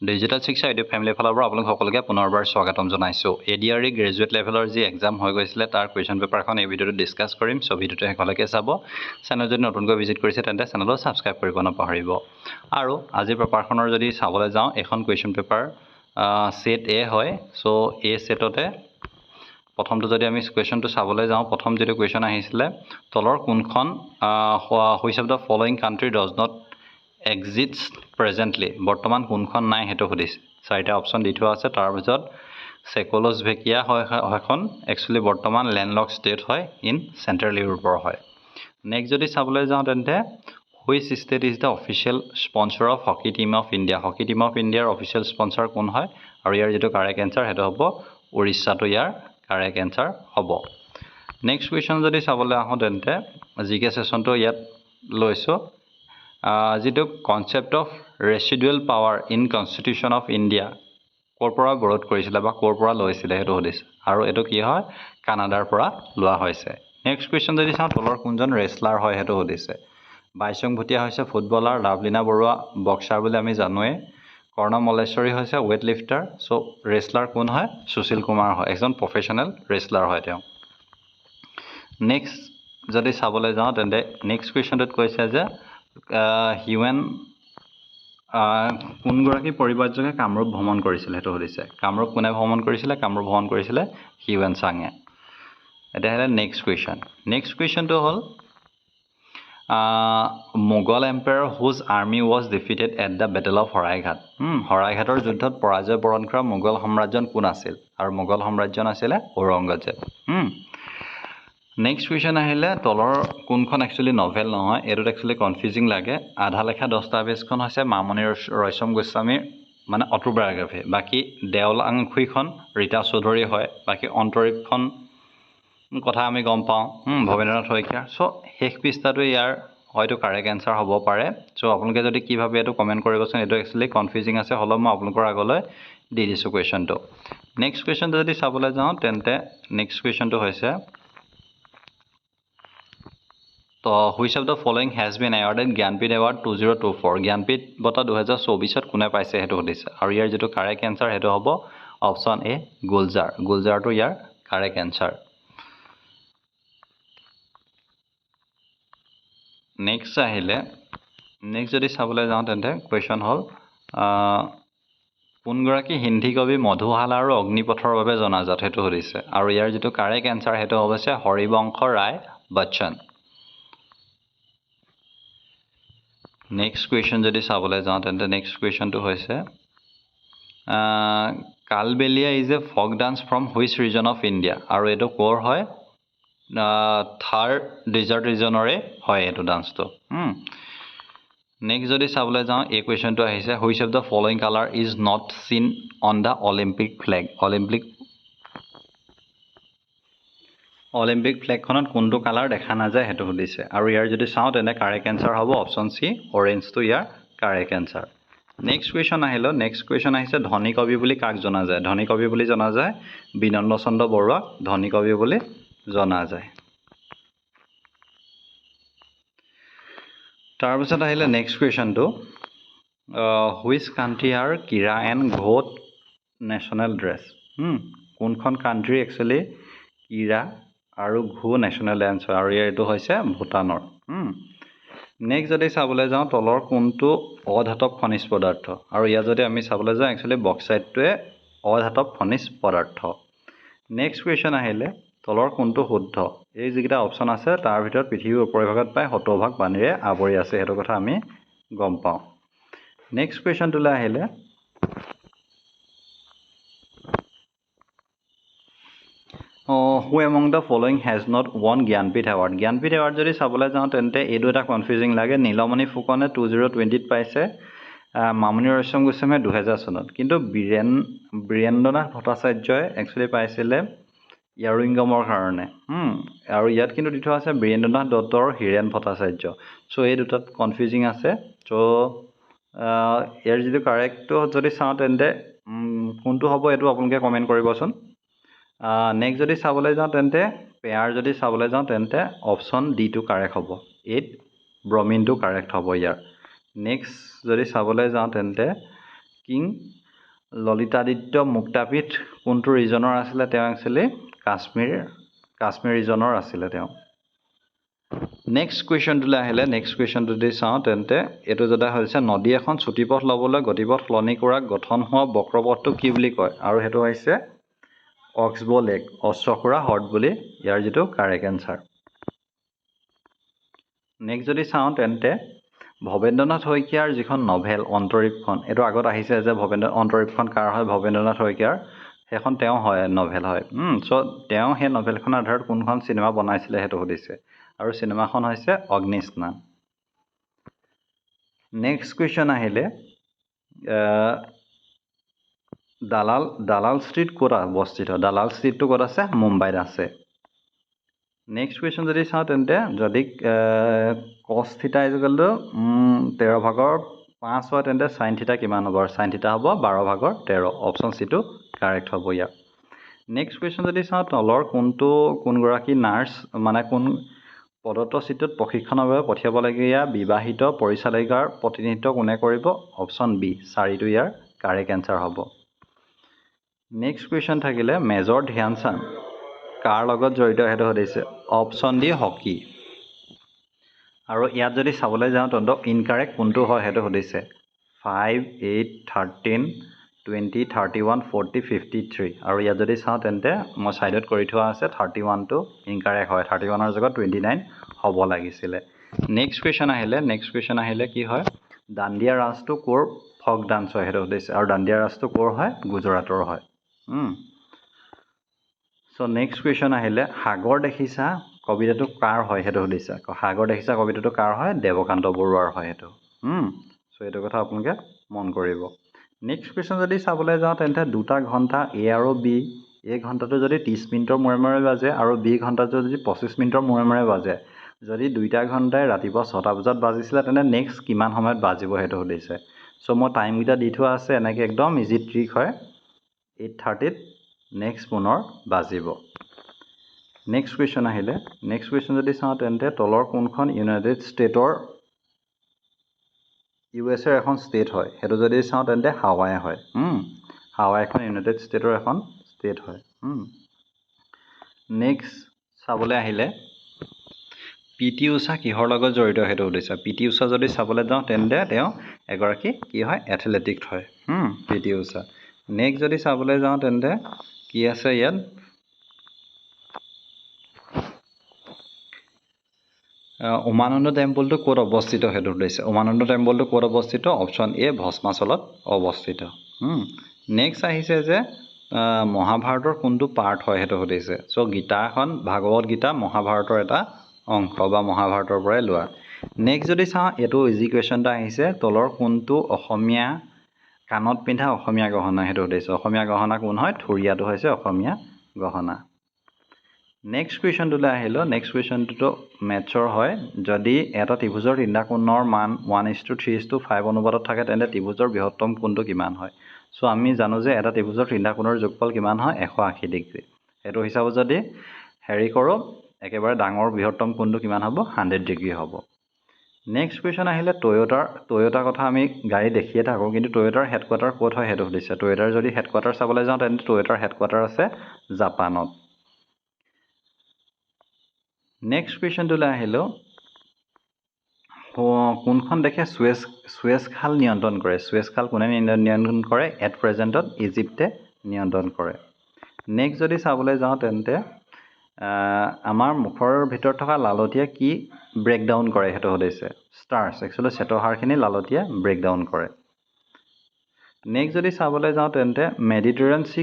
Digital শিক্ষা YouTube family ফালৰ পৰা আপোনালোক সকলোকে পুনৰবাৰ স্বাগতম জনাইছোঁ। ADRE গ্ৰেজুৱেট লেভেলৰ যি এক্সাম হৈ গৈছিলে তাৰ কুৱেশ্যন পেপাৰখন এই ভিডিঅ'টো ডিছকাছ কৰিম। চ' ভিডিঅ'টো শেষলৈকে চাব। চেনেল যদি নতুনকৈ ভিজিট কৰিছে তেন্তে চেনেলটো ছাবস্ক্ৰাইব কৰিব নাপাহৰিব। আৰু আজিৰ পেপাৰখনৰ যদি চাবলৈ যাওঁ, এখন কুৱেশ্যন পেপাৰ ছেট এ হয়। চ' এই ছেটতে প্ৰথমটো যদি আমি কুৱেশ্যনটো চাবলৈ যাওঁ, প্ৰথম যিটো কুৱেশ্যন আহিছিলে, তলৰ কোনখন which of the following country does not exist presently, বৰ্তমান কোনখন নাই সেইটো সুধিছে। চাৰিটা অপশ্যন দি থোৱা আছে। তাৰপিছত চেক'ল'স্লোভাকিয়া হয় এখন একচুৱেলি বৰ্তমান লেণ্ডলক ষ্টেট হয়, ইন চেণ্ট্ৰেল ইউৰোপৰ হয়। নেক্সট যদি চাবলৈ যাওঁ তেন্তে which state is the official sponsor of hockey team of India, hockey team of ইণ্ডিয়াৰ অফিচিয়েল স্পনচৰ কোন হয়, আৰু ইয়াৰ যিটো কাৰেক্ট এনচাৰ সেইটো হ'ব উৰিষ্যাটো ইয়াৰ কাৰেক্ট এনচাৰ হ'ব। নেক্সট কুৱেশ্যন যদি চাবলৈ আহোঁ তেন্তে জিকে ছেশ্যনটো ইয়াত লৈছোঁ। যিটো concept of residual power in constitution of India ক'ৰ পৰা গ্ৰ'থ কৰিছিলে বা ক'ৰ পৰা লৈছিলে সেইটো সুধিছে, আৰু এইটো কি হয়, কানাডাৰ পৰা লোৱা হৈছে। নেক্সট কুৱেশ্যন যদি চাওঁ, তলৰ কোনজন ৰেচলাৰ হয় সেইটো সুধিছে। বাইচুং ভুটীয়া হৈছে ফুটবলাৰ, লাভলীনা বৰুৱা বক্সাৰ বুলি আমি জানোৱেই, কৰ্ণ মল্লেশ্বৰী হৈছে ৱেইট লিফটাৰ। চ' ৰেচলাৰ কোন হয়, সুশীল কুমাৰ হয়, এজন প্ৰফেশ্যনেল ৰেচলাৰ হয় তেওঁ। নেক্সট যদি চাবলৈ যাওঁ তেন্তে নেক্সট কুৱেশ্যনটোত কৈছে যে কোনগৰাকী পৰিব্ৰাজকে কামৰূপ ভ্ৰমণ কৰিছিলে সেইটো সুধিছে। কামৰূপ কোনে ভ্ৰমণ কৰিছিলে, কামৰূপ ভ্ৰমণ কৰিছিলে হিউৱেন চাঙে। এতিয়াহ'লে নেক্সট কুৱেশ্যনটো হ'ল মোগল এম্পায়াৰ হুজ army was defeated at the battle of Saraighat. শৰাইঘাটৰ যুদ্ধত পৰাজয় বৰণ কৰা মোগল সম্ৰাজ্য কোন আছিল, আৰু মোগল সম্ৰাজ্য আছিলে ঔৰংগজেব। নেক্সট কুৱেশ্যন আহিলে, তলৰ কোনখন একচুৱেলি নভেল নহয়, এইটোত একচুৱেলি কনফিউজিং লাগে। আধা লেখা দস্তাবেজখন হৈছে মামণি ৰয়ছম গোস্বামীৰ মানে অটোবায়োগ্ৰাফি, বাকী দেওলাংখুইখন ৰীতা চৌধুৰী হয়, বাকী অন্তৰীপখন কথা আমি গম পাওঁ ভৱেন্দ্ৰনাথ শইকীয়াৰ। চ' শেষ পৃষ্ঠাটো ইয়াৰ হয়তো কাৰেক্ট এনচাৰ হ'ব পাৰে। চ' আপোনালোকে যদি কি ভাবে এইটো কমেণ্ট কৰিবচোন। এইটো একচুৱেলি কনফিউজিং আছে, হ'লেও মই আপোনালোকৰ আগলৈ দি দিছোঁ কুৱেশ্যনটো। নেক্সট কুৱেশ্যনটো যদি চাবলৈ যাওঁ তেন্তে নেক্সট কুৱেশ্যনটো হৈছে তো which of the following has been awarded Jnanpith award 2024, Jnanpith বঁটা 2024ত কোনে পাইছে সেইটো সুধিছে, আৰু ইয়াৰ যিটো কাৰেক্ট এনচাৰ সেইটো হ'ব অপশ্যন এ গুলজাৰ। গুলজাৰটো ইয়াৰ কাৰেক্ট এনচাৰ। নেক্সট যদি চাবলৈ যাওঁ তেন্তে কুৱেশ্যন হ'ল কোনগৰাকী হিন্দী কবি মধুশালা আৰু অগ্নিপথৰ বাবে জনাজাত সেইটো সুধিছে, আৰু ইয়াৰ যিটো কাৰেক্ট এনচাৰ সেইটো হৈছে হৰিবংশ ৰায় বচ্চন। নেক্সট কুৱেশ্যন যদি চাবলৈ যাওঁ তেন্তে নেক্সট কুৱেশ্যনটো হৈছে Kalbelia is a folk dance from which region of India, আৰু এইটো ক'ৰ হয়, থাৰ ডেজাৰ্ট ৰিজনৰে হয় এইটো ডান্সটো। নেক্সট যদি চাবলৈ যাওঁ এই কুৱেশ্যনটো আহিছে, which of the following colour is not seen on the Olympic flag, Olympic ফ্লেগখনত কোনটো কালাৰ দেখা নাযায় সেইটো সুধিছে, আৰু ইয়াৰ যদি চাওঁ তেন্তে কাৰেক্ট এনচাৰ হ'ব অপশ্যন চি অৰেঞ্জটো ইয়াৰ কাৰেক্ট এনচাৰ। নেক্সট কুৱেশ্যন আহিছে ধনী কবি বুলি কাক জনা যায়। ধনী কবি বুলি জনা যায় বিনন্দ চন্দ্ৰ বৰুৱাক ধনী কবি বুলি জনা যায়। তাৰপিছত আহিলে নেক্সট কুৱেশ্যনটো, which country are kira and ঘোট নেশ্যনেল ড্ৰেছ। কোনখন কাণ্ট্ৰি একচুৱেলি কিৰা আৰু ঘো নেশ্যনেল ডেন্স হয়, আৰু এইটো হৈছে ভূটানৰ। নেক্সট যদি চাবলৈ যাওঁ, তলৰ কোনটো অধাতৱ খনিজ পদাৰ্থ, আৰু ইয়াত যদি আমি চাবলৈ যাওঁ একচুৱেলি বক্সাইটটোৱে অধাতৱ খনিজ পদাৰ্থ। নেক্সট কুৱেশ্যন আহিলে, তলৰ কোনটো শুদ্ধ। এই যিকেইটা অপশ্যন আছে তাৰ ভিতৰত পৃথিৱীৰ উপৰিভাগত প্ৰায় 70% পানীৰে আৱৰি আছে, সেইটো কথা আমি গম পাওঁ। নেক্সট কুৱেশ্যনটোলৈ আহিলে, who among the following has not one Jnanpith award. Jnanpith award যদি চাবলৈ যাওঁ তেন্তে এইটো এটা কনফিউজিং লাগে। নীলমণি ফুকনে 2020ত পাইছে, মামণি ৰয়ছম গোস্বামীয়ে 2000 চনত, কিন্তু বীৰেন্দ্ৰনাথ ভট্টাচাৰ্যই একচুৱেলি পাইছিলে ইয়াৰুইংগমৰ কাৰণে। আৰু ইয়াত কিন্তু দি থোৱা আছে বীৰেন্দ্ৰনাথ দত্তৰ হীৰেণ ভট্টাচাৰ্য। চ' এই দুটাত কনফিউজিং আছে। চ' ইয়াৰ যিটো কাৰেক্টটো যদি চাওঁ তেন্তে কোনটো হ'ব এইটো আপোনালোকে কমেণ্ট কৰিবচোন। নেক্সট যদি চাবলৈ যাওঁ তেন্তে পেয়াৰ যদি চাবলৈ যাওঁ তেন্তে অপশ্যন ডিটো কাৰেক্ট হ'ব, 8 ব্ৰমিনটো কাৰেক্ট হ'ব ইয়াৰ। নেক্সট যদি চাবলৈ যাওঁ তেন্তে কিং ললিতাদিত্য মুক্তাপীঠ কোনটো ৰিজনৰ আছিলে তেওঁ একচুৱেলি কাশ্মীৰ ৰিজনৰ আছিলে তেওঁ নেক্সট কুৱেশ্যনটোলৈ আহিলে নেক্সট কুৱেশ্যনটো যদি চাওঁ তেন্তে এইটো যদি হৈছে নদী এখন ছুটিপথ ল'বলৈ গতিপথ সলনি কৰা গঠন হোৱা বক্ৰপথটো কি বুলি কয় আৰু সেইটো হৈছে অক্সবো লেক অশ্বখুৰা হ্ৰদ বুলি ইয়াৰ যিটো কাৰেক্ট এনচাৰ নেক্সট যদি চাওঁ তেন্তে ভৱেন্দ্ৰনাথ শইকীয়াৰ যিখন নভেল অন্তৰীপখন এইটো আগত আহিছে যে অন্তৰীপখন কাৰ হয় ভৱেন্দ্ৰনাথ শইকীয়াৰ সেইখন তেওঁ হয় নভেল হয় চ' তেওঁ সেই নভেলখনৰ আধাৰত কোনখন চিনেমা বনাইছিলে সেইটো সুধিছে আৰু চিনেমাখন হৈছে অগ্নিস্নান নেক্সট কুৱেশ্যন আহিলে দালাল ষ্ট্ৰীট ক'ত অৱস্থিত দালাল ষ্ট্ৰীটটো ক'ত আছে মুম্বাইত আছে নেক্সট কুৱেশ্যন যদি চাওঁ তেন্তে যদি কছ থিটা ইজুকেলটো 13/5 হয় তেন্তে চাইন থিটা কিমান হ'ব আৰু চাইন থিটা হ'ব 12/13 অপশ্যন চিটো কাৰেক্ট হ'ব ইয়াৰ নেক্সট কুৱেশ্যন যদি চাওঁ তলৰ কোনগৰাকী নাৰ্ছ মানে কোন প্ৰদত্ত চিটটোত প্ৰশিক্ষণৰ বাবে পঠিয়াবলগীয়া বিবাহিত পৰিচালিকাৰ প্ৰতিনিধিত্ব কোনে কৰিব অপশ্যন বি 4টো ইয়াৰ কাৰেক্ট এনচাৰ হ'ব নেক্সট কুৱেশ্যন থাকিলে মেজৰ ধ্যানচান্দ কাৰ লগত জড়িত সেইটো সুধিছে অপশ্যন ডি হকী আৰু ইয়াত যদি চাবলৈ যাওঁ তেন্তে ইনকাৰেক্ট কোনটো হয় সেইটো সুধিছে 5, 8, 13, 20, 31, 40, 53 আৰু ইয়াত যদি চাওঁ তেন্তে মই ছাইডত কৰি থোৱা আছে 31টো ইনকাৰেক্ট হয় 31ৰ জেগাত 29 হ'ব লাগিছিলে নেক্সট কুৱেশ্যন আহিলে কি হয় দাণ্ডিয়া ৰাজটো ক'ৰ ফক ডান্স হয় সেইটো সুধিছে আৰু দাণ্ডিয়া ৰাজটো ক'ৰ হয় গুজৰাটৰ হয় চ' নেক্সট কুৱেশ্যন আহিলে সাগৰ দেখিছা কবিতাটো কাৰ হয় সেইটো সুধিছে সাগৰ দেখিছা কবিতাটো কাৰ হয় দেৱকান্ত বৰুৱাৰ হয় সেইটো চ' এইটো কথা আপোনালোকে মন কৰিব নেক্সট কুৱেশ্যন যদি চাবলৈ যাওঁ তেন্তে দুটা ঘণ্টা এ আৰু বি এই ঘণ্টাটো যদি 30 মিনিটৰ মূৰে মূৰে বাজে আৰু বি ঘণ্টাটো যদি 25 মিনিটৰ মূৰে মূৰে বাজে যদি দুইটা ঘণ্টাই ৰাতিপুৱা 6টা বজাত বাজিছিলে তেন্তে নেক্সট কিমান সময়ত বাজিব সেইটো সুধিছে চ' মই টাইমকেইটা দি থোৱা আছে এনেকৈ একদম ইজি ট্ৰিক হয় 8:30ত নেক্সট পুনৰ বাজিব নেক্সট কুৱেশ্যন যদি চাওঁ তেন্তে তলৰ কোনখন ইউনাইটেড ষ্টেটৰ USA এখন ষ্টেট হয় সেইটো যদি চাওঁ তেন্তে হাৱাই হয় হাৱাই এখন ইউনাইটেড ষ্টেটৰ এখন ষ্টেট হয় নেক্সট চাবলৈ আহিলে PT ঊষা কিহৰ লগত জড়িত সেইটো সুধিছে PT ঊষা যদি চাবলৈ যাওঁ তেন্তে তেওঁ এগৰাকী কি হয় এথলেটিক হয় PT ঊষা নেক্সট যদি চাবলৈ যাওঁ তেন্তে কি আছে ইয়াত উমানন্দ টেম্পলটো ক'ত অৱস্থিত সেইটো সুধিছে উমানন্দ টেম্পলটো ক'ত অৱস্থিত অপশ্যন এ ভস্মাচলত অৱস্থিত নেক্সট আহিছে যে মহাভাৰতৰ কোনটো পাৰ্ট হয় সেইটো সুধিছে চ' গীতাখন ভাগৱত গীতা মহাভাৰতৰ এটা অংশ বা মহাভাৰতৰ পৰাই লোৱা নেক্সট যদি চাওঁ এইটো ইজি কুৱেশ্যন এটা আহিছে তলৰ কোনটো অসমীয়া কাণত পিন্ধা অসমীয়া গহনা সেইটো সুধিছে অসমীয়া গহনা কোন হয় থুৰীয়াটো হৈছে অসমীয়া গহনা নেক্সট কুৱেশ্যনটোলৈ আহিলোঁ নেক্সট কুৱেশ্যনটোতো মেথছৰ হয় যদি এটা ত্ৰিভুজৰ তিনিটা কোণৰ মান 1:3:5 অনুপাতত থাকে তেন্তে ত্ৰিভুজৰ বৃহত্তম কোণটো কিমান হয় চ' আমি জানো যে এটা ত্ৰিভুজৰ তিনিটা কোণৰ যোগফল কিমান হয় 180 ডিগ্ৰী সেইটো হিচাপত যদি হেৰি কৰোঁ একেবাৰে ডাঙৰ বৃহত্তম কোণটো কিমান হ'ব 100 ডিগ্ৰী হ'ব নেক্সট কুৱেশ্যন আহিলে টয়োটাৰ কথা আমি গাড়ী দেখিয়ে থাকোঁ কিন্তু টয়োটাৰ হেডকোৱাৰ্টাৰ ক'ত হয় সেইটো সুধিছে টয়োটাৰ যদি হেডকোৱাৰ্টাৰ চাবলৈ যাওঁ তেন্তে টয়োটাৰ হেডকোৱাৰ্টাৰ আছে জাপানত নেক্সট কুৱেশ্যনটোলৈ আহিলোঁ কোনখন দেশে সুৱেজ খাল নিয়ন্ত্ৰণ কৰে সুৱেজ খাল কোনে নিয়ন্ত্ৰণ কৰে এট প্ৰেজেণ্টত ইজিপ্তে নিয়ন্ত্ৰণ কৰে নেক্সট যদি চাবলৈ যাওঁ তেন্তে আমাৰ মুখৰ ভিতৰত থকা লালটিয়ে কি ব্ৰেকডাউন কৰে সেইটো সুধিছে ষ্টাৰ্ছ একচুৱেলি চেতহাৰখিনি লালটিয়ে ব্ৰেকডাউন কৰে নেক্সট যদি চাবলৈ যাওঁ তেন্তে মেডিটেৰিয়ান চি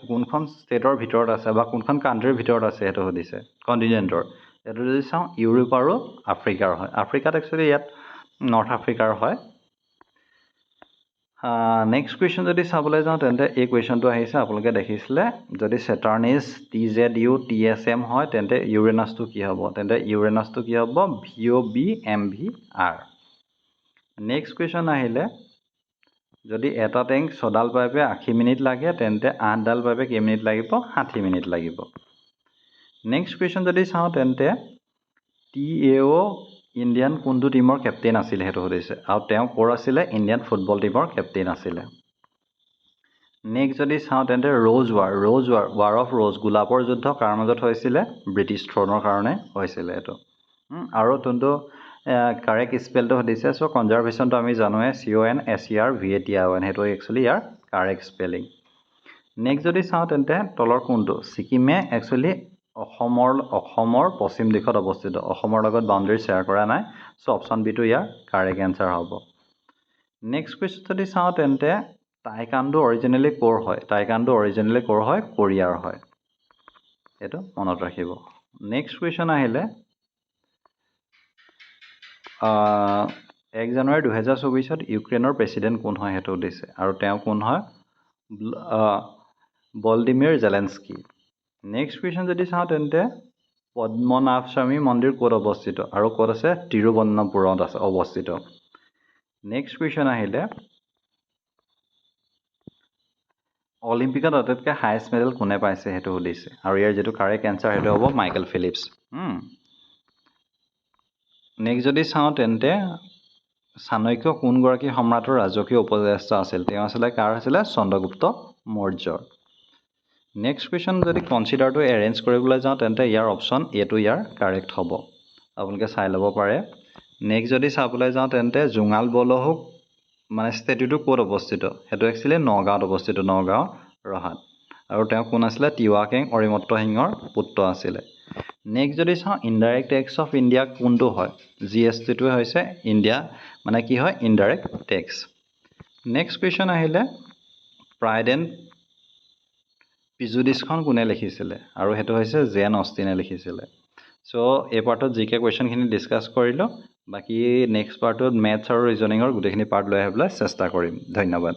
কোনখন ষ্টেটৰ ভিতৰত আছে বা কোনখন কাণ্ট্ৰিৰ ভিতৰত আছে সেইটো সুধিছে কণ্টিনেণ্টৰ এইটো যদি চাওঁ ইউৰোপ আৰু আফ্ৰিকাৰ হয় আফ্ৰিকাত একচুৱেলি ইয়াত নৰ্থ আফ্ৰিকাৰ হয় নেক্সট কুৱেশ্যন যদি চাবলৈ যাওঁ তেন্তে এই কুৱেশ্যনটো আহিছে আপোনালোকে দেখিছিলে যদি চেটাৰ্ণ ইজ TZU TSM হয় তেন্তে ইউৰেনাছটো কি হ'ব তেন্তে ইউৰেনাছটো কি হ'ব VOBMVR নেক্সট কুৱেশ্যন আহিলে যদি এটা টেংক 6ডাল পাইপে 80 মিনিট লাগে তেন্তে 8ডাল পাইপে কেইমিনিট লাগিব 60 মিনিট লাগিব নেক্সট কুৱেশ্যন যদি চাওঁ তেন্তে TAO ইণ্ডিয়ান কোনটো টীমৰ কেপ্টেইন আছিলে সেইটো সুধিছে আৰু তেওঁ ক'ৰ আছিলে ইণ্ডিয়ান ফুটবল টীমৰ কেপ্টেইন আছিলে নেক্সট যদি চাওঁ তেন্তে ৱাৰ অফ ৰ'জ গোলাপৰ যুদ্ধ কাৰ মাজত হৈছিলে ব্ৰিটিছ থ্ৰনৰ কাৰণে হৈছিলে এইটো আৰু যোনটো কাৰেক্ট স্পেলটো সুধিছে চ' কনজাৰ্ভেশ্যনটো আমি জানোৱে CONSERVATION সেইটো একচুৱেলি ইয়াৰ কাৰেক্ট স্পেলিং নেক্সট যদি চাওঁ তেন্তে তলৰ কোনটো ছিকিমে একচুৱেলি অসমৰ পশ্চিম দিশত অৱস্থিত অসমৰ লগত বাউণ্ডেৰী শ্বেয়াৰ কৰা নাই চ' অপশ্যন বিটো ইয়াৰ কাৰেক্ট এনচাৰ হ'ব নেক্সট কুৱেশ্যন যদি চাওঁ তেন্তে টাইকাণ্ডো অৰিজিনেলি ক'ৰ হয় কোৰিয়াৰ হয় এইটো মনত ৰাখিব নেক্সট কুৱেশ্যন আহিলে 1 জানুৱাৰী 2024 ইউক্ৰেইনৰ প্ৰেছিডেণ্ট কোন হয় সেইটো দিছে আৰু তেওঁ কোন হয় ভলডিমিৰ জেলেনস্কি নেক্সট কুৱেশ্যন যদি চাওঁ তেন্তে পদ্মনাভ স্বামী মন্দিৰ ক'ত অৱস্থিত আৰু ক'ত আছে তিৰুৱনন্তপুৰমত আছে অৱস্থিত নেক্সট কুৱেশ্যন আহিলে অলিম্পিকত আটাইতকৈ হায়েষ্ট মেডেল কোনে পাইছে সেইটো সুধিছে আৰু ইয়াৰ যিটো কাৰেক্ট এনচাৰ সেইটো হ'ব মাইকেল ফিলিপছ নেক্সট যদি চাওঁ তেন্তে চাণক্য কোনগৰাকী সম্ৰাটৰ ৰাজকীয় উপদেষ্টা আছিল তেওঁ আছিলে চন্দ্ৰগুপ্ত মৌৰ্যৰ নেক্সট কুৱেশ্যন যদি কনচিডাৰটো এৰেঞ্জ কৰিবলৈ যাওঁ তেন্তে ইয়াৰ অপশ্যন এটো ইয়াৰ কাৰেক্ট হ'ব আপোনালোকে চাই ল'ব পাৰে নেক্সট যদি চাবলৈ যাওঁ তেন্তে জোঙাল বলহুক মানে ষ্টেটুটো ক'ত অৱস্থিত সেইটো একচুৱেলি নগাঁৱত অৱস্থিত নগাঁও ৰহাত আৰু তেওঁ কোন আছিলে তিৱাকেং অৰিমত্ত সিংহৰ পুত্ৰ আছিলে নেক্সট যদি চাওঁ ইনডাইৰেক্ট টেক্স অফ ইণ্ডিয়া কোনটো হয় GSTটোৱে হৈছে ইণ্ডিয়া মানে কি হয় ইনডাইৰেক্ট টেক্স নেক্সট কুৱেশ্যন আহিলে প্ৰাইড এণ্ড প্ৰিজুডিচখন কোনে লিখিছিলে আৰু সেইটো হৈছে জেন অষ্টিনে লিখিছিলে চ' এই পাৰ্টত জিকে কুৱেশ্যনখিনি ডিছকাছ কৰিলোঁ বাকী নেক্সট পাৰ্টত মেথছ আৰু ৰিজনিঙৰ গোটেইখিনি পাৰ্ট লৈ আহিবলৈ চেষ্টা কৰিম ধন্যবাদ